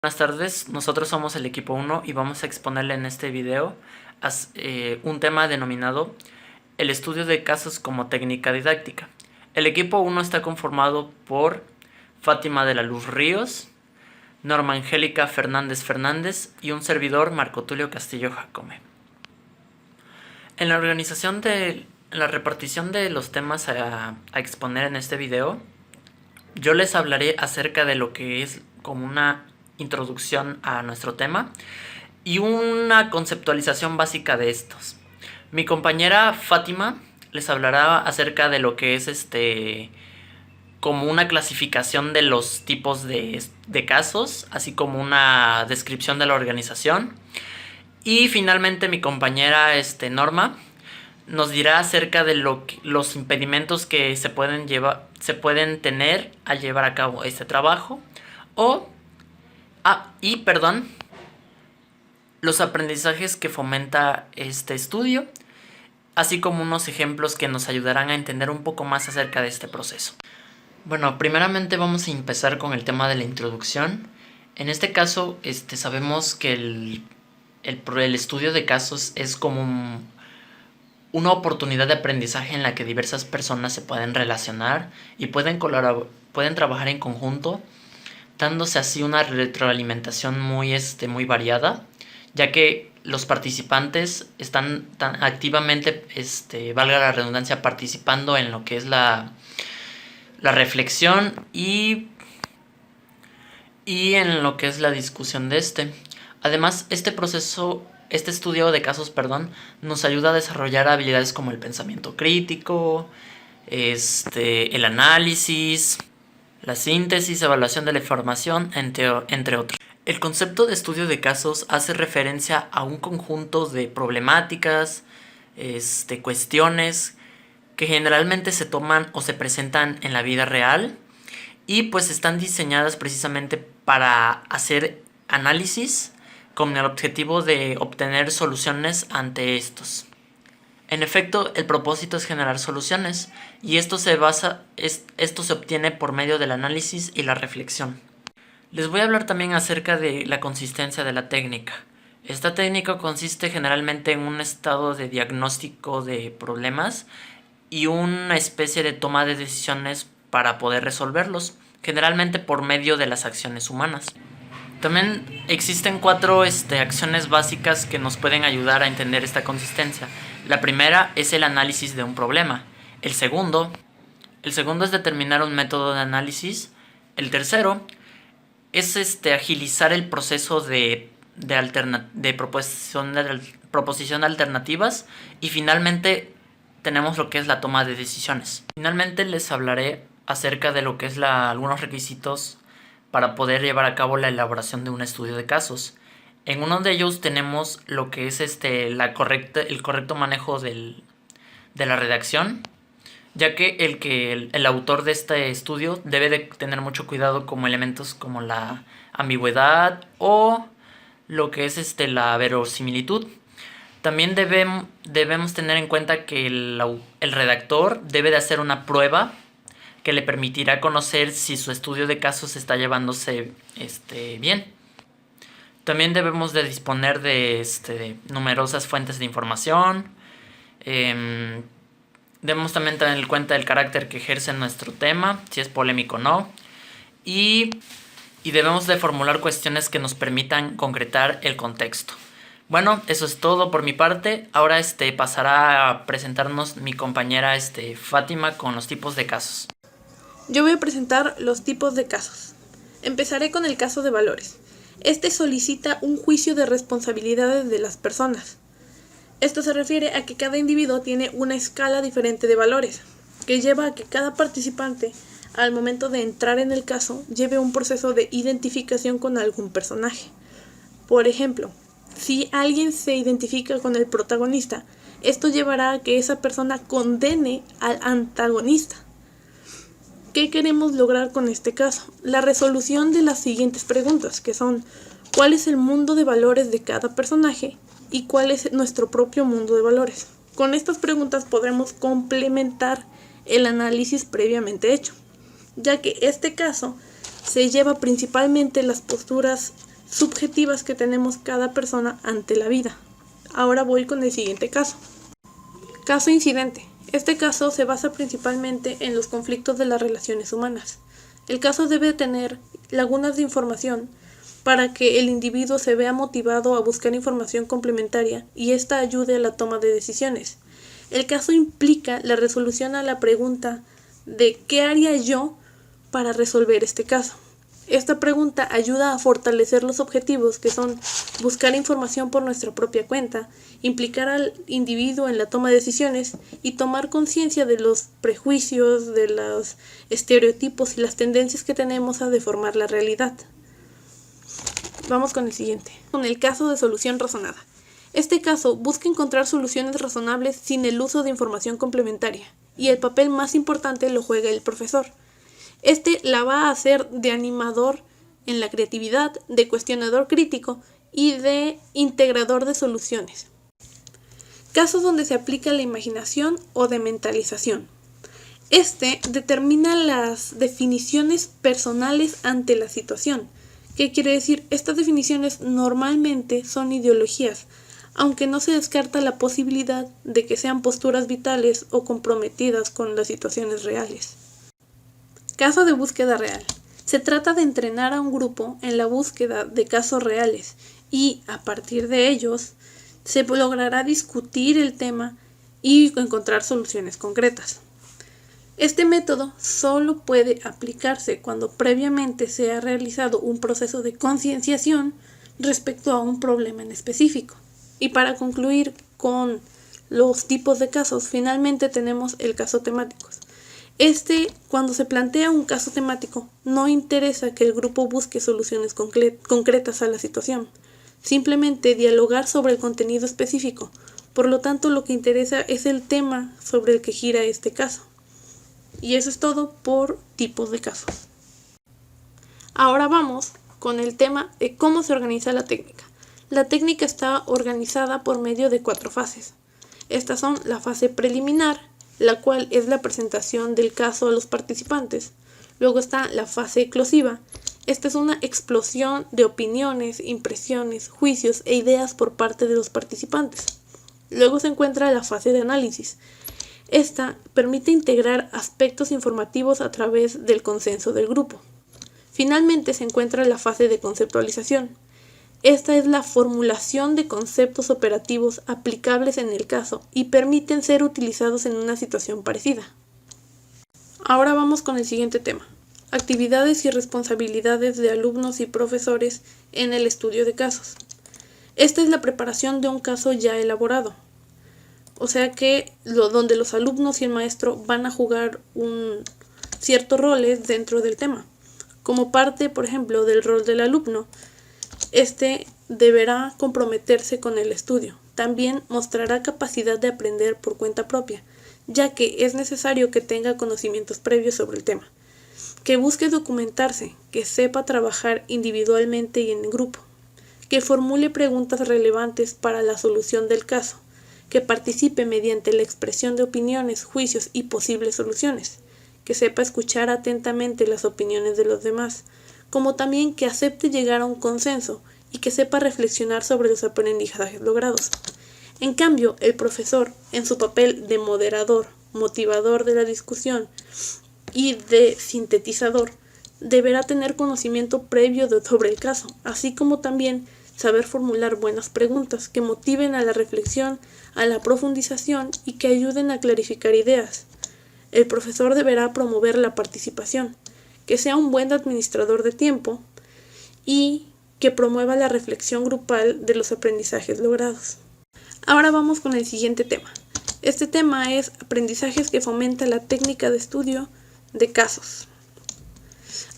Buenas tardes, nosotros somos el equipo 1 y vamos a exponerle en este video un tema denominado el estudio de casos como técnica didáctica. El equipo 1 está conformado por Fátima de la Luz Ríos, Norma Angélica Fernández Fernández y un servidor, Marco Tulio Castillo Jacome. En la repartición de los temas a exponer en este video, yo les hablaré acerca de lo que es como una introducción a nuestro tema y una conceptualización básica de estos. Mi compañera Fátima les hablará acerca de lo que es como una clasificación de los tipos de casos, así como una descripción de la organización. Y finalmente mi compañera Norma nos dirá acerca de los impedimentos que se pueden tener al llevar a cabo este trabajo los aprendizajes que fomenta este estudio, así como unos ejemplos que nos ayudarán a entender un poco más acerca de este proceso. Bueno, primeramente vamos a empezar con el tema de la introducción. En este caso, sabemos que el estudio de casos es como una oportunidad de aprendizaje en la que diversas personas se pueden relacionar y pueden trabajar en conjunto, dándose así una retroalimentación muy variada, ya que los participantes están tan activamente, valga la redundancia, participando en lo que es la reflexión y en lo que es la discusión de Además, este estudio de casos, nos ayuda a desarrollar habilidades como el pensamiento crítico, el análisis, la síntesis, evaluación de la información, entre otros. El concepto de estudio de casos hace referencia a un conjunto de problemáticas, cuestiones que generalmente se toman o se presentan en la vida real y pues están diseñadas precisamente para hacer análisis con el objetivo de obtener soluciones ante estos. En efecto, el propósito es generar soluciones y esto se obtiene por medio del análisis y la reflexión. Les voy a hablar también acerca de la consistencia de la técnica. Esta técnica consiste generalmente en un estado de diagnóstico de problemas y una especie de toma de decisiones para poder resolverlos, generalmente por medio de las acciones humanas. También existen 4 acciones básicas que nos pueden ayudar a entender esta consistencia. La primera es el análisis de un problema. El segundo es determinar un método de análisis. El tercero es agilizar el proceso de proposición de alternativas. Y finalmente tenemos lo que es la toma de decisiones. Finalmente les hablaré acerca de lo que es algunos requisitos para poder llevar a cabo la elaboración de un estudio de casos. En uno de ellos tenemos lo que es el correcto manejo de la redacción, ya que el autor de este estudio debe de tener mucho cuidado como elementos como la ambigüedad o lo que es la verosimilitud. También debemos tener en cuenta que el redactor debe de hacer una prueba que le permitirá conocer si su estudio de casos está llevándose bien. También debemos de disponer de numerosas fuentes de información. Debemos también tener en cuenta el carácter que ejerce nuestro tema, si es polémico o no. Y debemos de formular cuestiones que nos permitan concretar el contexto. Bueno, eso es todo por mi parte. Ahora pasará a presentarnos mi compañera Fátima con los tipos de casos. Yo voy a presentar los tipos de casos. Empezaré con el caso de valores. Este solicita un juicio de responsabilidades de las personas. Esto se refiere a que cada individuo tiene una escala diferente de valores, que lleva a que cada participante, al momento de entrar en el caso, lleve un proceso de identificación con algún personaje. Por ejemplo, si alguien se identifica con el protagonista, esto llevará a que esa persona condene al antagonista. ¿Qué queremos lograr con este caso? La resolución de las siguientes preguntas, que son: ¿cuál es el mundo de valores de cada personaje? ¿Y cuál es nuestro propio mundo de valores? Con estas preguntas podremos complementar el análisis previamente hecho, ya que este caso se lleva principalmente las posturas subjetivas que tenemos cada persona ante la vida. Ahora voy con el siguiente caso. Caso incidente. Este caso se basa principalmente en los conflictos de las relaciones humanas. El caso debe tener lagunas de información para que el individuo se vea motivado a buscar información complementaria y ésta ayude a la toma de decisiones. El caso implica la resolución a la pregunta de ¿qué haría yo para resolver este caso? Esta pregunta ayuda a fortalecer los objetivos, que son buscar información por nuestra propia cuenta, implicar al individuo en la toma de decisiones y tomar conciencia de los prejuicios, de los estereotipos y las tendencias que tenemos a deformar la realidad. Vamos con el siguiente, con el caso de solución razonada. Este caso busca encontrar soluciones razonables sin el uso de información complementaria, y el papel más importante lo juega el profesor. Este la va a hacer de animador en la creatividad, de cuestionador crítico y de integrador de soluciones. Casos donde se aplica la imaginación o de mentalización. Este determina las definiciones personales ante la situación. ¿Qué quiere decir? Estas definiciones normalmente son ideologías, aunque no se descarta la posibilidad de que sean posturas vitales o comprometidas con las situaciones reales. Caso de búsqueda real. Se trata de entrenar a un grupo en la búsqueda de casos reales y, a partir de ellos, se logrará discutir el tema y encontrar soluciones concretas. Este método solo puede aplicarse cuando previamente se ha realizado un proceso de concienciación respecto a un problema en específico. Y para concluir con los tipos de casos, finalmente tenemos el caso temáticos. Cuando se plantea un caso temático, no interesa que el grupo busque soluciones concretas a la situación, simplemente dialogar sobre el contenido específico. Por lo tanto, lo que interesa es el tema sobre el que gira este caso. Y eso es todo por tipos de casos. Ahora vamos con el tema de cómo se organiza la técnica. La técnica está organizada por medio de 4 fases. Estas son la fase preliminar, la cual es la presentación del caso a los participantes. Luego está la fase eclosiva. Esta es una explosión de opiniones, impresiones, juicios e ideas por parte de los participantes. Luego se encuentra la fase de análisis. Esta permite integrar aspectos informativos a través del consenso del grupo. Finalmente se encuentra la fase de conceptualización. Esta es la formulación de conceptos operativos aplicables en el caso y permiten ser utilizados en una situación parecida. Ahora vamos con el siguiente tema: actividades y responsabilidades de alumnos y profesores en el estudio de casos. Esta es la preparación de un caso ya elaborado. O sea que donde los alumnos y el maestro van a jugar ciertos roles dentro del tema. Como parte, por ejemplo, del rol del alumno, este deberá comprometerse con el estudio. También mostrará capacidad de aprender por cuenta propia, ya que es necesario que tenga conocimientos previos sobre el tema, que busque documentarse, que sepa trabajar individualmente y en grupo, que formule preguntas relevantes para la solución del caso, que participe mediante la expresión de opiniones, juicios y posibles soluciones, que sepa escuchar atentamente las opiniones de los demás, como también que acepte llegar a un consenso y que sepa reflexionar sobre los aprendizajes logrados. En cambio, el profesor, en su papel de moderador, motivador de la discusión y de sintetizador, deberá tener conocimiento previo sobre el caso, así como también saber formular buenas preguntas que motiven a la reflexión, a la profundización y que ayuden a clarificar ideas. El profesor deberá promover la participación, que sea un buen administrador de tiempo y que promueva la reflexión grupal de los aprendizajes logrados. Ahora vamos con el siguiente tema. Este tema es aprendizajes que fomentan la técnica de estudio de casos.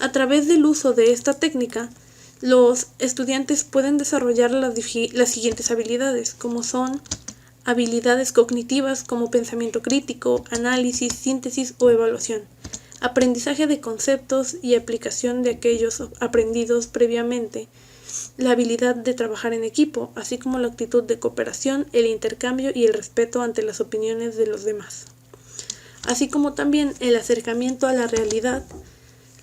A través del uso de esta técnica, los estudiantes pueden desarrollar las siguientes habilidades, como son habilidades cognitivas como pensamiento crítico, análisis, síntesis o evaluación, aprendizaje de conceptos y aplicación de aquellos aprendidos previamente, la habilidad de trabajar en equipo, así como la actitud de cooperación, el intercambio y el respeto ante las opiniones de los demás, así como también el acercamiento a la realidad,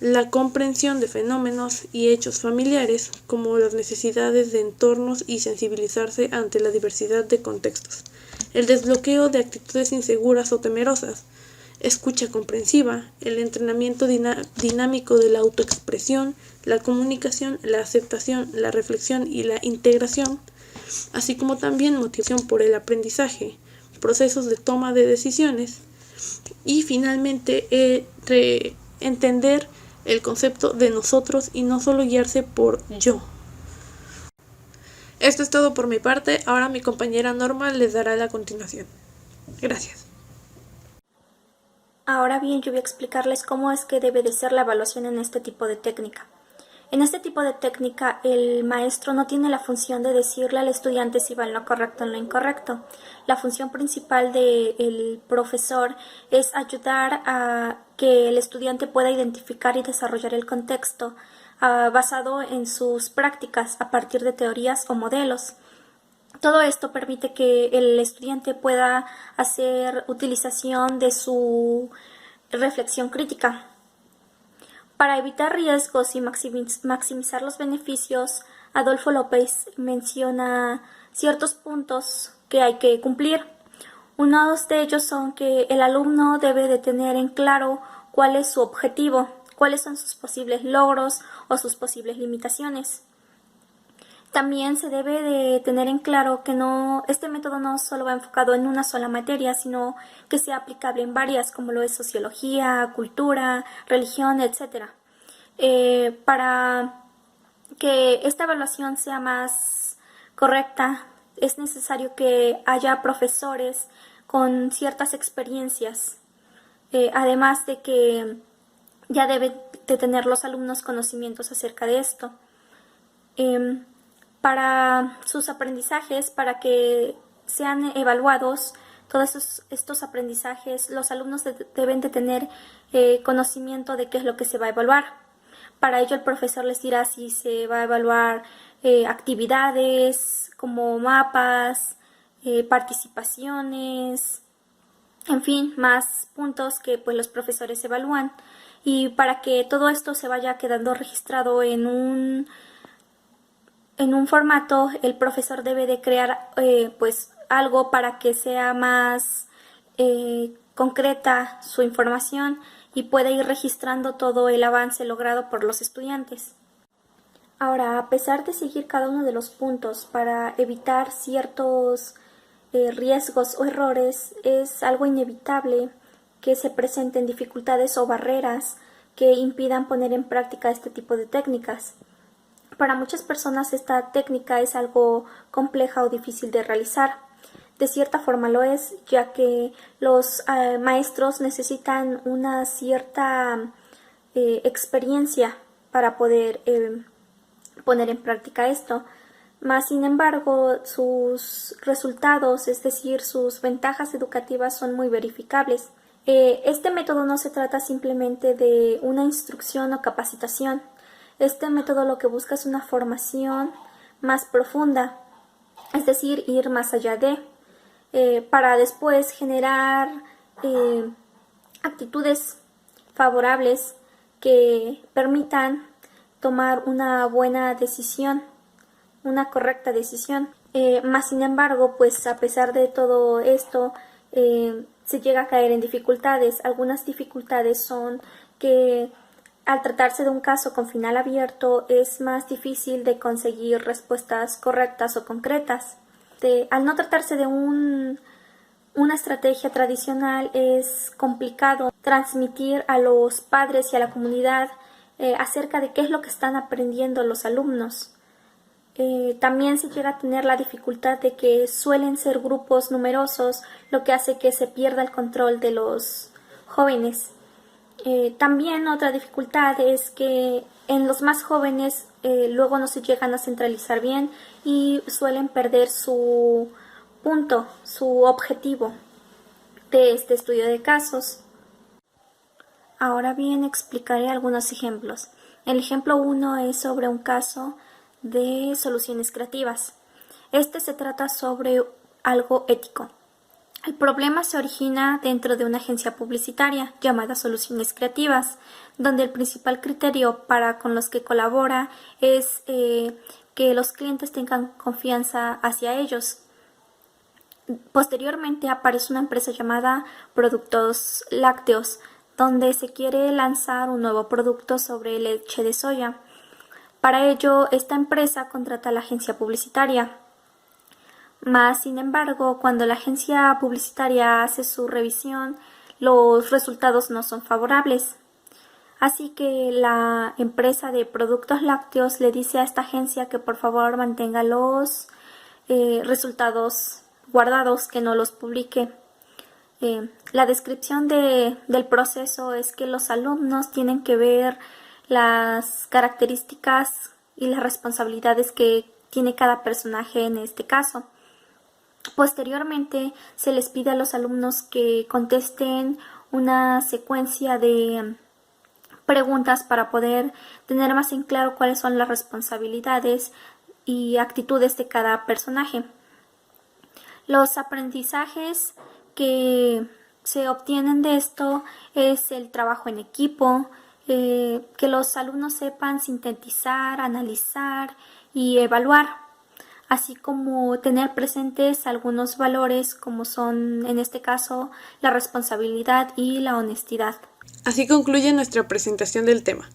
la comprensión de fenómenos y hechos familiares, como las necesidades de entornos y sensibilizarse ante la diversidad de contextos, el desbloqueo de actitudes inseguras o temerosas, escucha comprensiva, el entrenamiento dinámico de la autoexpresión, la comunicación, la aceptación, la reflexión y la integración, así como también motivación por el aprendizaje, procesos de toma de decisiones y finalmente entender el concepto de nosotros y no solo guiarse por yo. Esto es todo por mi parte, ahora mi compañera Norma les dará la continuación. Gracias. Ahora bien, yo voy a explicarles cómo es que debe de ser la evaluación en este tipo de técnica. En este tipo de técnica, el maestro no tiene la función de decirle al estudiante si va en lo correcto o en lo incorrecto. La función principal del profesor es ayudar a que el estudiante pueda identificar y desarrollar el contexto basado en sus prácticas a partir de teorías o modelos. Todo esto permite que el estudiante pueda hacer utilización de su reflexión crítica. Para evitar riesgos y maximizar los beneficios, Adolfo López menciona ciertos puntos que hay que cumplir. Uno de ellos son que el alumno debe de tener en claro cuál es su objetivo, cuáles son sus posibles logros o sus posibles limitaciones. También se debe de tener en claro que este método no solo va enfocado en una sola materia, sino que sea aplicable en varias, como lo es sociología, cultura, religión, etc. Para que esta evaluación sea más correcta, es necesario que haya profesores con ciertas experiencias, además de que ya deben de tener los alumnos conocimientos acerca de esto. Para sus aprendizajes, para que sean evaluados todos estos aprendizajes, los alumnos deben de tener conocimiento de qué es lo que se va a evaluar. Para ello el profesor les dirá si se va a evaluar actividades como mapas, participaciones, en fin, más puntos que pues los profesores evalúan. Y para que todo esto se vaya quedando registrado en un formato, el profesor debe de crear pues algo para que sea más concreta su información y pueda ir registrando todo el avance logrado por los estudiantes. Ahora, a pesar de seguir cada uno de los puntos para evitar ciertos riesgos o errores, es algo inevitable que se presenten dificultades o barreras que impidan poner en práctica este tipo de técnicas. Para muchas personas esta técnica es algo compleja o difícil de realizar. De cierta forma lo es, ya que los maestros necesitan una cierta experiencia para poder poner en práctica esto. Mas, sin embargo, sus resultados, es decir, sus ventajas educativas son muy verificables. Este método no se trata simplemente de una instrucción o capacitación. Este método lo que busca es una formación más profunda, es decir, ir más allá para después generar actitudes favorables que permitan tomar una buena decisión, una correcta decisión. Más sin embargo, pues a pesar de todo esto, se llega a caer en dificultades. Algunas dificultades son que al tratarse de un caso con final abierto es más difícil de conseguir respuestas correctas o concretas. Al no tratarse de una estrategia tradicional, es complicado transmitir a los padres y a la comunidad acerca de qué es lo que están aprendiendo los alumnos. También se llega a tener la dificultad de que suelen ser grupos numerosos, lo que hace que se pierda el control de los jóvenes. También otra dificultad es que en los más jóvenes luego no se llegan a centralizar bien y suelen perder su punto, su objetivo de este estudio de casos. Ahora bien, explicaré algunos ejemplos. El ejemplo 1 es sobre un caso de soluciones creativas. Este se trata sobre algo ético. El problema se origina dentro de una agencia publicitaria llamada Soluciones Creativas, donde el principal criterio para con los que colabora es que los clientes tengan confianza hacia ellos. Posteriormente aparece una empresa llamada Productos Lácteos, donde se quiere lanzar un nuevo producto sobre leche de soya. Para ello, esta empresa contrata a la agencia publicitaria. Mas, sin embargo, cuando la agencia publicitaria hace su revisión, los resultados no son favorables. Así que la empresa de productos lácteos le dice a esta agencia que por favor mantenga los resultados guardados, que no los publique. La descripción del proceso es que los alumnos tienen que ver las características y las responsabilidades que tiene cada personaje en este caso. Posteriormente, se les pide a los alumnos que contesten una secuencia de preguntas para poder tener más en claro cuáles son las responsabilidades y actitudes de cada personaje. Los aprendizajes que se obtienen de esto es el trabajo en equipo, que los alumnos sepan sintetizar, analizar y evaluar, así como tener presentes algunos valores como son, en este caso, la responsabilidad y la honestidad. Así concluye nuestra presentación del tema.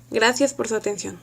Gracias por su atención.